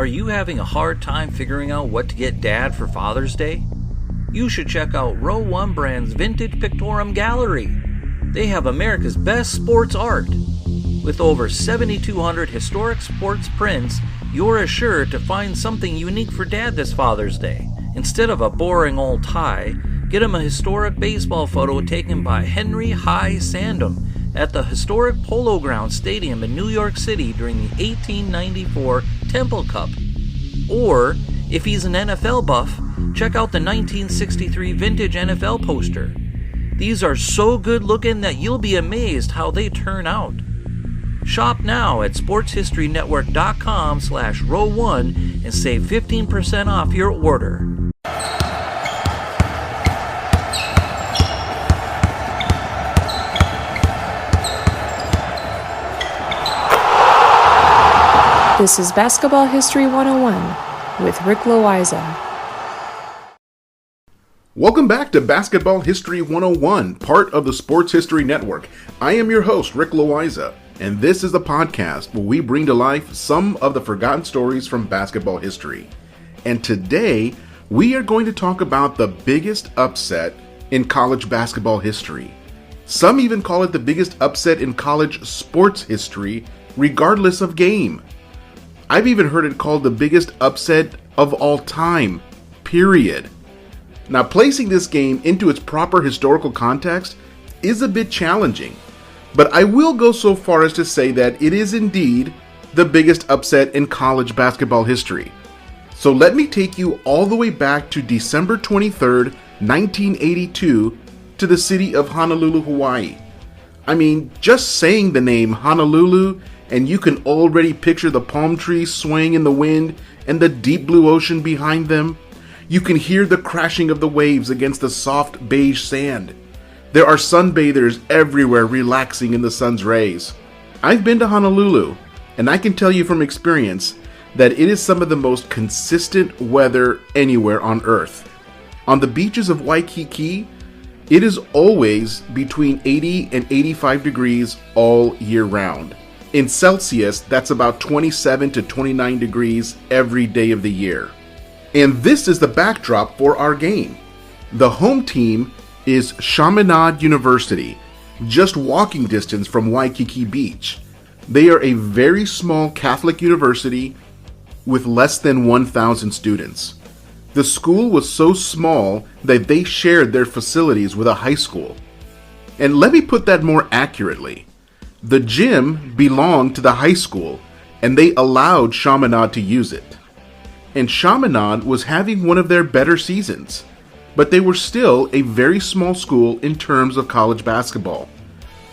Are you having a hard time figuring out what to get Dad for Father's Day? You should check out Row 1 Brand's Vintage Pictorum Gallery. They have America's best sports art. With over 7,200 historic sports prints, you're assured to find something unique for Dad this Father's Day. Instead of a boring old tie, get him a historic baseball photo taken by Henry High Sandom at the historic Polo Grounds Stadium in New York City during the 1894 Temple Cup. Or, if he's an NFL buff, check out the 1963 vintage NFL poster. These are so good looking that you'll be amazed how they turn out. Shop now at sportshistorynetwork.com/row1 and save 15% off your order. This is Basketball History 101 with Rick Loayza. Welcome back to Basketball History 101, part of the Sports History Network. I am your host, Rick Loayza, and this is the podcast where we bring to life some of the forgotten stories from basketball history. And today, we are going to talk about the biggest upset in college basketball history. Some even call it the biggest upset in college sports history, regardless of game. I've even heard it called the biggest upset of all time, period. Now, placing this game into its proper historical context is a bit challenging, but I will go so far as to say that it is indeed the biggest upset in college basketball history. So let me take you all the way back to December 23rd, 1982, to the city of Honolulu, Hawaii. I mean, just saying the name Honolulu, and you can already picture the palm trees swaying in the wind and the deep blue ocean behind them. You can hear the crashing of the waves against the soft beige sand. There are sunbathers everywhere relaxing in the sun's rays. I've been to Honolulu, and I can tell you from experience that it is some of the most consistent weather anywhere on Earth. On the beaches of Waikiki, it is always between 80 and 85 degrees all year round. In Celsius, that's about 27 to 29 degrees every day of the year. And this is the backdrop for our game. The home team is Chaminade University, just walking distance from Waikiki Beach. They are a very small Catholic university with less than 1,000 students. The school was so small that they shared their facilities with a high school. And let me put that more accurately. The gym belonged to the high school, and they allowed Chaminade to use it. And Chaminade was having one of their better seasons, but they were still a very small school in terms of college basketball.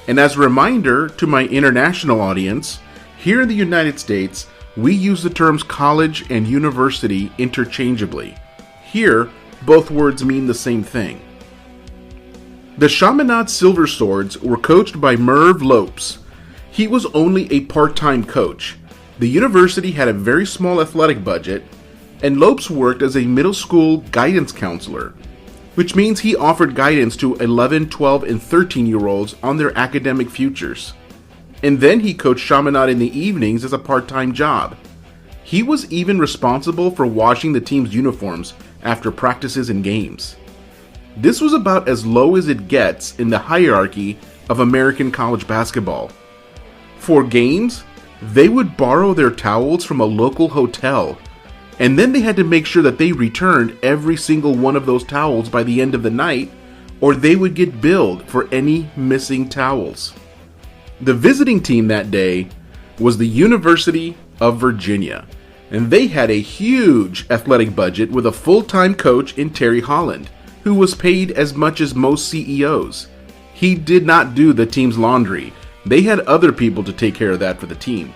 And as a reminder to my international audience, here in the United States, we use the terms college and university interchangeably. Here, both words mean the same thing. The Chaminade Silver Swords were coached by Merv Lopes. He was only a part-time coach. The university had a very small athletic budget, and Lopes worked as a middle school guidance counselor, which means he offered guidance to 11, 12, and 13-year-olds on their academic futures. And then he coached Chaminade in the evenings as a part-time job. He was even responsible for washing the team's uniforms after practices and games. This was about as low as it gets in the hierarchy of American college basketball. For games, they would borrow their towels from a local hotel, and then they had to make sure that they returned every single one of those towels by the end of the night, or they would get billed for any missing towels. The visiting team that day was the University of Virginia, and they had a huge athletic budget with a full-time coach in Terry Holland, who was paid as much as most CEOs. He did not do the team's laundry. They had other people to take care of that for the team.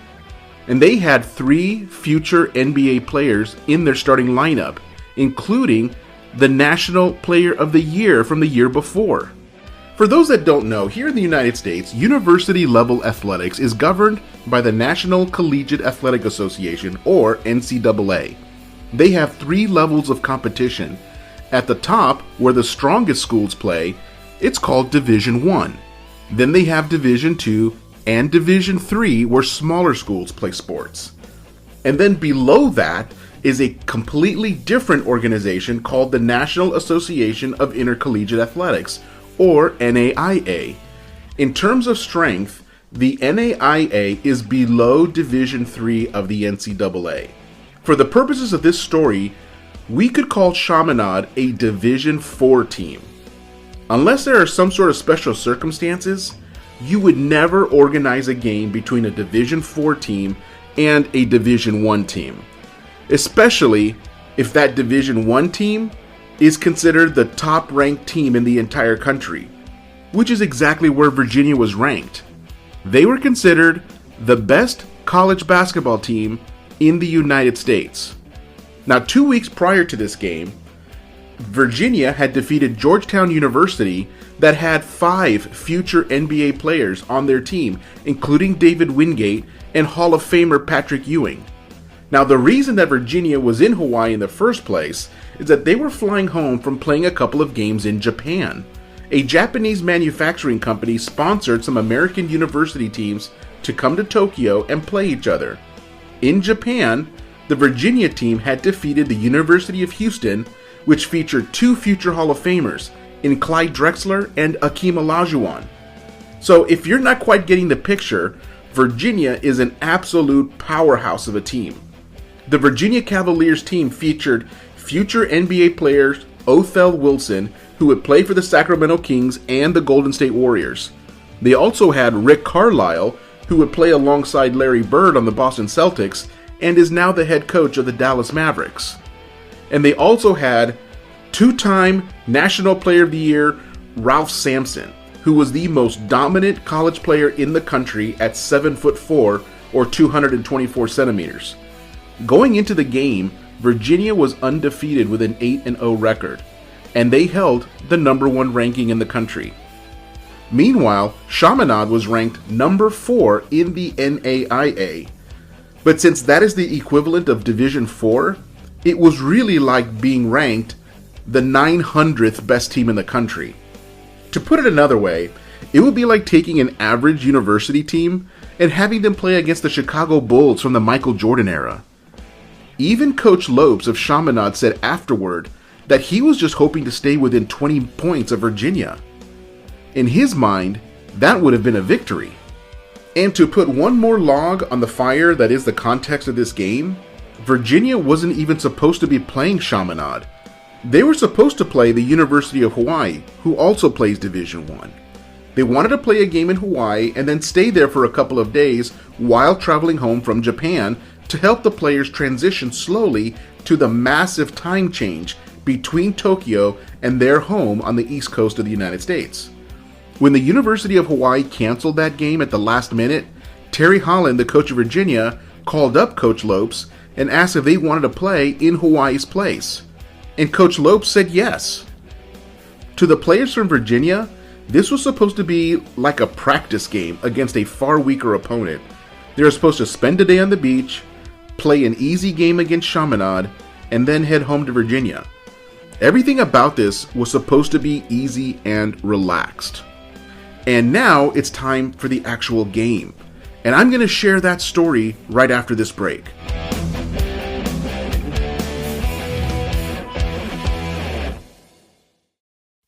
And they had 3 future NBA players in their starting lineup, including the National Player of the Year from the year before. For those that don't know, here in the United States, university-level athletics is governed by the National Collegiate Athletic Association, or NCAA. They have 3 levels of competition. At the top, where the strongest schools play, it's called Division I. Then they have Division II and Division III, where smaller schools play sports. And then below that is a completely different organization called the National Association of Intercollegiate Athletics, or NAIA. In terms of strength, the NAIA is below Division III of the NCAA. For the purposes of this story, we could call Chaminade a Division IV team. Unless there are some sort of special circumstances, you would never organize a game between a Division IV team and a Division I team, especially if that Division I team is considered the top-ranked team in the entire country, which is exactly where Virginia was ranked. They were considered the best college basketball team in the United States. Now, 2 weeks prior to this game, Virginia had defeated Georgetown University that had 5 future NBA players on their team, including David Wingate and Hall of Famer Patrick Ewing. Now, the reason that Virginia was in Hawaii in the first place is that they were flying home from playing a couple of games in Japan. A Japanese manufacturing company sponsored some American university teams to come to Tokyo and play each other. In Japan, the Virginia team had defeated the University of Houston, which featured 2 future Hall of Famers in Clyde Drexler and Akeem Olajuwon. So if you're not quite getting the picture, Virginia is an absolute powerhouse of a team. The Virginia Cavaliers team featured future NBA players Othell Wilson, who would play for the Sacramento Kings and the Golden State Warriors. They also had Rick Carlisle, who would play alongside Larry Bird on the Boston Celtics and is now the head coach of the Dallas Mavericks. And they also had 2-time National Player of the Year Ralph Sampson, who was the most dominant college player in the country at 7'4" or 224 centimeters. Going into the game, Virginia was undefeated with an 8-0 record, and they held the number 1 ranking in the country. Meanwhile, Chaminade was ranked number 4 in the NAIA. But since that is the equivalent of Division IV, it was really like being ranked the 900th best team in the country. To put it another way, it would be like taking an average university team and having them play against the Chicago Bulls from the Michael Jordan era. Even Coach Lopes of Chaminade said afterward that he was just hoping to stay within 20 points of Virginia. In his mind, that would have been a victory. And to put one more log on the fire that is the context of this game, Virginia wasn't even supposed to be playing Chaminade. They were supposed to play the University of Hawaii, who also plays Division I. They wanted to play a game in Hawaii and then stay there for a couple of days while traveling home from Japan to help the players transition slowly to the massive time change between Tokyo and their home on the east coast of the United States. When the University of Hawaii canceled that game at the last minute, Terry Holland, the coach of Virginia, called up Coach Lopes and asked if they wanted to play in Hawaii's place. And Coach Lopes said yes. To the players from Virginia, this was supposed to be like a practice game against a far weaker opponent. They were supposed to spend a day on the beach, play an easy game against Chaminade, and then head home to Virginia. Everything about this was supposed to be easy and relaxed. And now it's time for the actual game. And I'm going to share that story right after this break.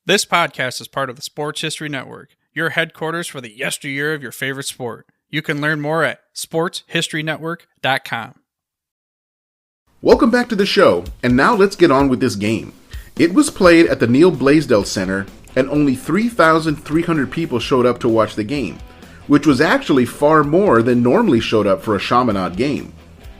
This podcast is part of the Sports History Network, your headquarters for the yesteryear of your favorite sport. You can learn more at sportshistorynetwork.com. Welcome back to the show, and now let's get on with this game. It was played at the Neil Blaisdell Center, and only 3,300 people showed up to watch the game, which was actually far more than normally showed up for a Chaminade game.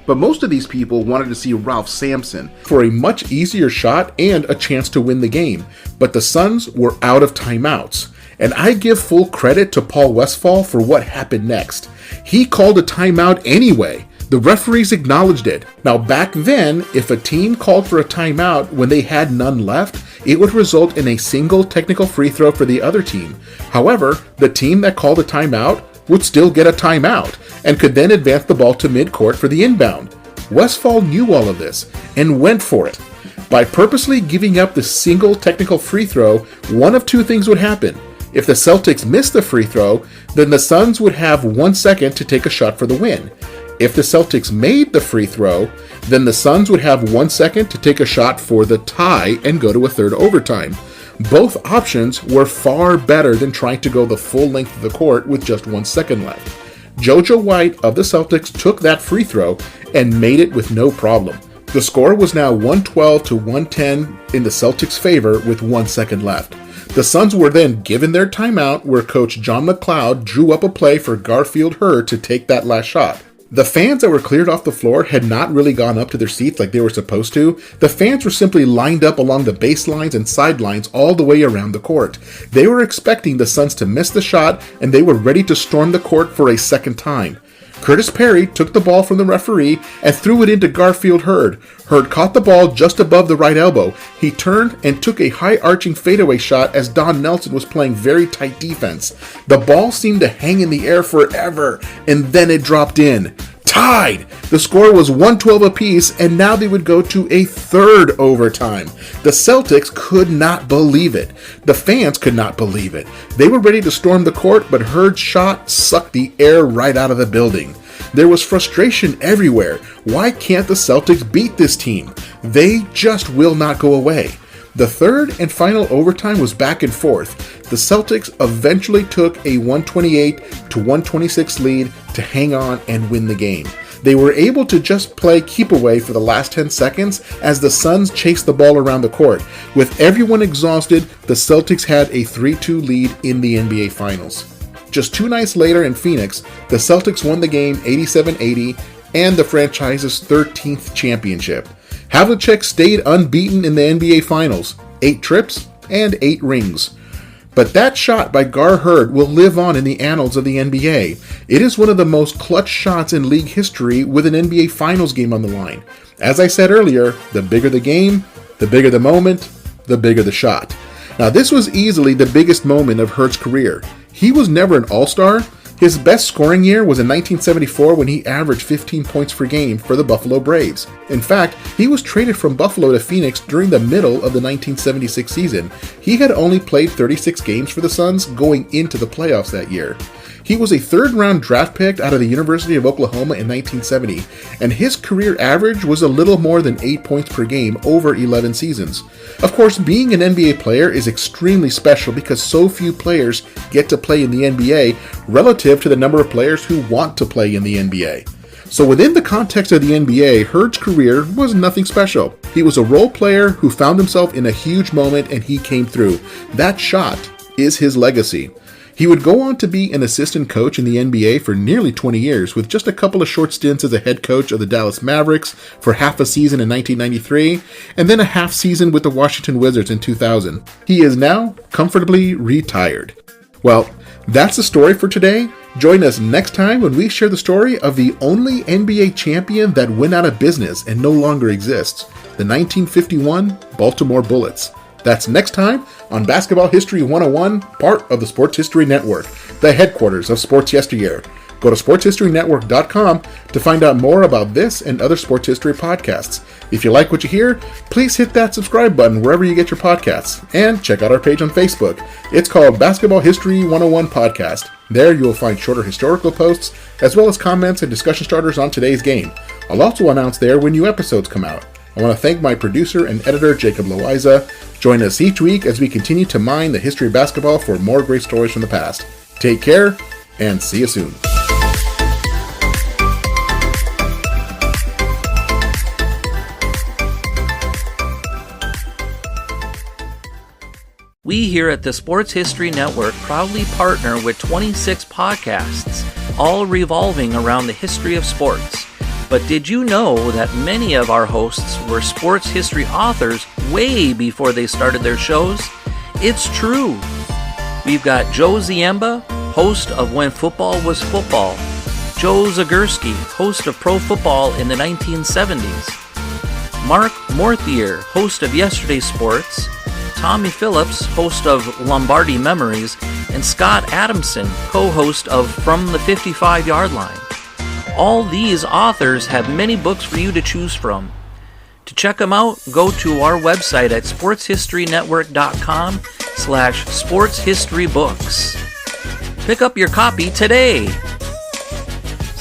But most of these people wanted to see Ralph Sampson for a much easier shot and a chance to win the game, but the Suns were out of timeouts. And I give full credit to Paul Westphal for what happened next. He called a timeout anyway. The referees acknowledged it. Now back then, if a team called for a timeout when they had none left, it would result in a single technical free throw for the other team. However, the team that called a timeout would still get a timeout and could then advance the ball to midcourt for the inbound. Westphal knew all of this and went for it. By purposely giving up the single technical free throw, one of two things would happen. If the Celtics missed the free throw, then the Suns would have 1 second to take a shot for the win. If the Celtics made the free throw, then the Suns would have 1 second to take a shot for the tie and go to a third overtime. Both options were far better than trying to go the full length of the court with just 1 second left. JoJo White of the Celtics took that free throw and made it with no problem. The score was now 112 to 110 in the Celtics' favor with 1 second left. The Suns were then given their timeout where coach John McLeod drew up a play for Garfield Heard to take that last shot. The fans that were cleared off the floor had not really gone up to their seats like they were supposed to. The fans were simply lined up along the baselines and sidelines all the way around the court. They were expecting the Suns to miss the shot, and they were ready to storm the court for a second time. Curtis Perry took the ball from the referee and threw it into Garfield Heard. Heard caught the ball just above the right elbow. He turned and took a high-arching fadeaway shot as Don Nelson was playing very tight defense. The ball seemed to hang in the air forever, and then it dropped in. Tied! The score was 112 apiece, and now they would go to a third overtime. The Celtics could not believe it. The fans could not believe it. They were ready to storm the court, but Heard's shot sucked the air right out of the building. There was frustration everywhere. Why can't the Celtics beat this team? They just will not go away. The third and final overtime was back and forth. The Celtics eventually took a 128 to 126 lead to hang on and win the game. They were able to just play keep away for the last 10 seconds as the Suns chased the ball around the court. With everyone exhausted, the Celtics had a 3-2 lead in the NBA Finals. Just 2 nights later in Phoenix, the Celtics won the game 87-80 and the franchise's 13th championship. Havlicek stayed unbeaten in the NBA Finals, 8 trips and 8 rings. But that shot by Gar Heard will live on in the annals of the NBA. It is one of the most clutch shots in league history with an NBA Finals game on the line. As I said earlier, the bigger the game, the bigger the moment, the bigger the shot. Now this was easily the biggest moment of Heard's career. He was never an all-star. His best scoring year was in 1974 when he averaged 15 points per game for the Buffalo Braves. In fact, he was traded from Buffalo to Phoenix during the middle of the 1976 season. He had only played 36 games for the Suns going into the playoffs that year. He was a third-round draft pick out of the University of Oklahoma in 1970, and his career average was a little more than 8 points per game over 11 seasons. Of course, being an NBA player is extremely special because so few players get to play in the NBA relative to the number of players who want to play in the NBA. So within the context of the NBA, Heard's career was nothing special. He was a role player who found himself in a huge moment and he came through. That shot is his legacy. He would go on to be an assistant coach in the NBA for nearly 20 years, with just a couple of short stints as a head coach of the Dallas Mavericks for half a season in 1993, and then a half season with the Washington Wizards in 2000. He is now comfortably retired. Well, that's the story for today. Join us next time when we share the story of the only NBA champion that went out of business and no longer exists, the 1951 Baltimore Bullets. That's next time on Basketball History 101, part of the Sports History Network, the headquarters of Sports Yesteryear. Go to sportshistorynetwork.com to find out more about this and other sports history podcasts. If you like what you hear, please hit that subscribe button wherever you get your podcasts. And check out our page on Facebook. It's called Basketball History 101 Podcast. There you will find shorter historical posts, as well as comments and discussion starters on today's game. I'll also announce there when new episodes come out. I want to thank my producer and editor, Jacob Loayza. Join us each week as we continue to mine the history of basketball for more great stories from the past. Take care, and see you soon. We here at the Sports History Network proudly partner with 26 podcasts, all revolving around the history of sports. But did you know that many of our hosts were sports history authors way before they started their shows? It's true. We've got Joe Ziemba, host of When Football Was Football, Joe Zagurski, host of Pro Football in the 1970s, Mark Morthier, host of Yesterday Sports, Tommy Phillips, host of Lombardi Memories, and Scott Adamson, co-host of From the 55-Yard Line. All these authors have many books for you to choose from. To check them out, go to our website at sportshistorynetwork.com/sportshistorybooks. Pick up your copy today.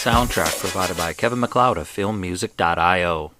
soundtrack provided by Kevin MacLeod of filmmusic.io.